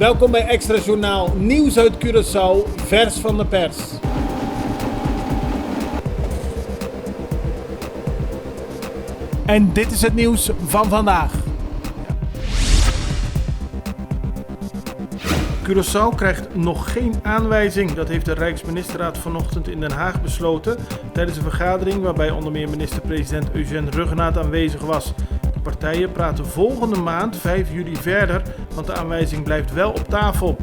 Welkom bij Extra Journaal, nieuws uit Curaçao, vers van de pers. En dit is het nieuws van vandaag. Curaçao krijgt nog geen aanwijzing. Dat heeft de Rijksministerraad vanochtend in Den Haag besloten tijdens een vergadering waarbij onder meer minister-president Eugène Ruggenaat aanwezig was. De partijen praten volgende maand, 5 juli, verder, want de aanwijzing blijft wel op tafel.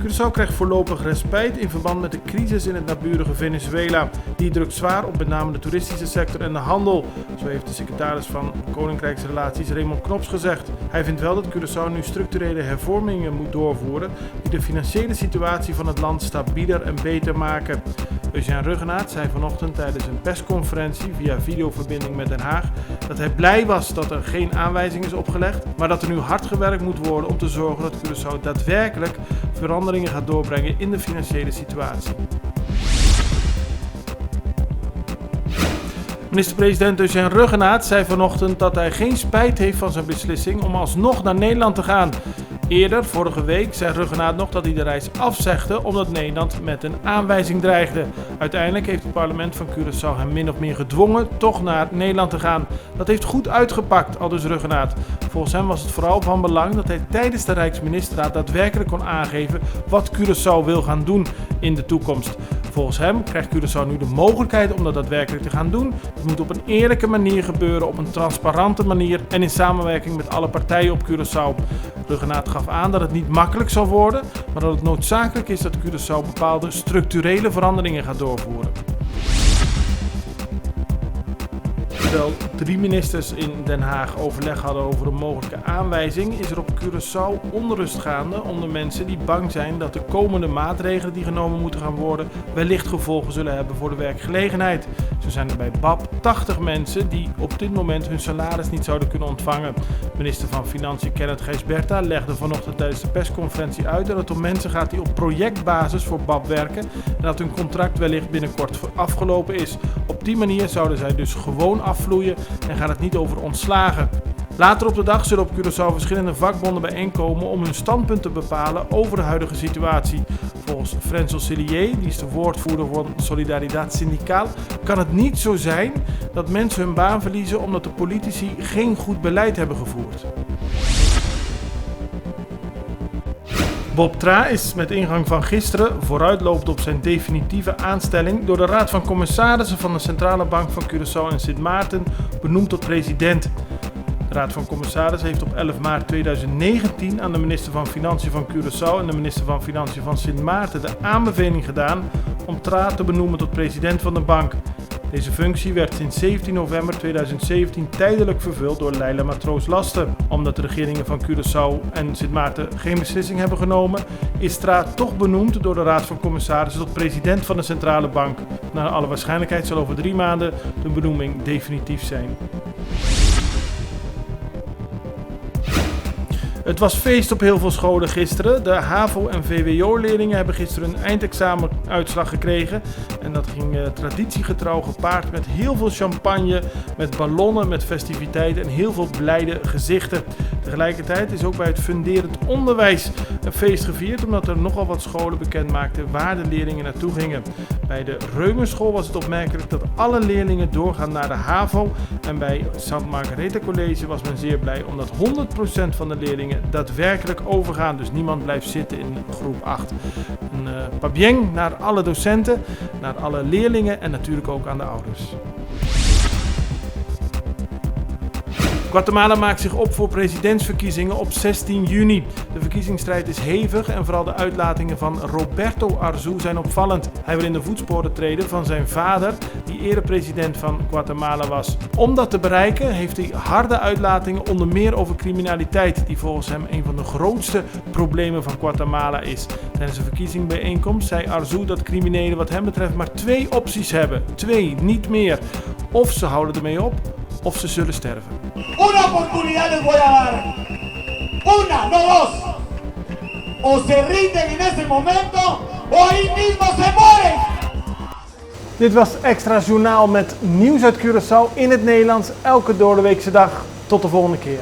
Curaçao krijgt voorlopig respijt in verband met de crisis in het naburige Venezuela. Die drukt zwaar op met name de toeristische sector en de handel. Zo heeft de secretaris van Koninkrijksrelaties Raymond Knops gezegd. Hij vindt wel dat Curaçao nu structurele hervormingen moet doorvoeren die de financiële situatie van het land stabieler en beter maken. Eugène Ruggenaat zei vanochtend tijdens een persconferentie via videoverbinding met Den Haag dat hij blij was dat er geen aanwijzing is opgelegd, maar dat er nu hard gewerkt moet worden om te zorgen dat Curaçao daadwerkelijk veranderingen gaat doorbrengen in de financiële situatie. Minister-president Eugène Ruggenaat zei vanochtend dat hij geen spijt heeft van zijn beslissing om alsnog naar Nederland te gaan. Eerder, vorige week, zei Ruggenaat nog dat hij de reis afzegde omdat Nederland met een aanwijzing dreigde. Uiteindelijk heeft het parlement van Curaçao hem min of meer gedwongen toch naar Nederland te gaan. Dat heeft goed uitgepakt, aldus Ruggenaat. Volgens hem was het vooral van belang dat hij tijdens de Rijksministerraad daadwerkelijk kon aangeven wat Curaçao wil gaan doen in de toekomst. Volgens hem krijgt Curaçao nu de mogelijkheid om dat daadwerkelijk te gaan doen. Het moet op een eerlijke manier gebeuren, op een transparante manier en in samenwerking met alle partijen op Curaçao. Ruggenaat gaf aan dat het niet makkelijk zal worden, maar dat het noodzakelijk is dat Curaçao bepaalde structurele veranderingen gaat doorvoeren. Terwijl 3 ministers in Den Haag overleg hadden over een mogelijke aanwijzing, is er op Curaçao onrust gaande onder mensen die bang zijn dat de komende maatregelen die genomen moeten gaan worden wellicht gevolgen zullen hebben voor de werkgelegenheid. Zo zijn er bij BAP 80 mensen die op dit moment hun salaris niet zouden kunnen ontvangen. Minister van Financiën Kenneth Gijsberta legde vanochtend tijdens de persconferentie uit dat het om mensen gaat die op projectbasis voor BAP werken en dat hun contract wellicht binnenkort afgelopen is. Op die manier zouden zij dus gewoon afvloeien en gaat het niet over ontslagen. Later op de dag zullen op Curaçao verschillende vakbonden bijeenkomen om hun standpunt te bepalen over de huidige situatie. Volgens Frensel Sillier, die is de woordvoerder van Solidaridad Syndicaal, kan het niet zo zijn dat mensen hun baan verliezen omdat de politici geen goed beleid hebben gevoerd. Bob Tra is met ingang van gisteren, vooruitlopend op zijn definitieve aanstelling, door de Raad van Commissarissen van de Centrale Bank van Curaçao en Sint Maarten benoemd tot president. De Raad van Commissarissen heeft op 11 maart 2019 aan de minister van Financiën van Curaçao en de minister van Financiën van Sint Maarten de aanbeveling gedaan om Tra te benoemen tot president van de bank. Deze functie werd sinds 17 november 2017 tijdelijk vervuld door Leila Matroos-Lasten. Omdat de regeringen van Curaçao en Sint Maarten geen beslissing hebben genomen, is Tra toch benoemd door de Raad van Commissarissen tot president van de Centrale Bank. Naar alle waarschijnlijkheid zal over 3 maanden de benoeming definitief zijn. Het was feest op heel veel scholen gisteren. De HAVO- en VWO-leerlingen hebben gisteren een eindexamenuitslag gekregen. En dat ging traditiegetrouw gepaard met heel veel champagne, met ballonnen, met festiviteiten en heel veel blijde gezichten. Tegelijkertijd is ook bij het funderend onderwijs een feest gevierd, omdat er nogal wat scholen bekend maakten waar de leerlingen naartoe gingen. Bij de Reumenschool was het opmerkelijk dat alle leerlingen doorgaan naar de HAVO. En bij St. Margaretha College was men zeer blij, omdat 100% van de leerlingen daadwerkelijk overgaan. Dus niemand blijft zitten in groep 8. Een pas bien naar alle docenten, naar alle leerlingen en natuurlijk ook aan de ouders. Guatemala maakt zich op voor presidentsverkiezingen op 16 juni. De verkiezingsstrijd is hevig en vooral de uitlatingen van Roberto Arzu zijn opvallend. Hij wil in de voetsporen treden van zijn vader, die eerder president van Guatemala was. Om dat te bereiken heeft hij harde uitlatingen, onder meer over criminaliteit, die volgens hem een van de grootste problemen van Guatemala is. Tijdens een verkiezingsbijeenkomst zei Arzu dat criminelen wat hem betreft maar 2 opties hebben. 2, niet meer. Of ze houden ermee op, of ze zullen sterven. Una oportunidad les voy a dar. Una, no dos. O se rinden en ese momento, o ahí mismo se mueren. Dit was Extra Journaal met nieuws uit Curaçao in het Nederlands, elke doordeweekse dag. Tot de volgende keer.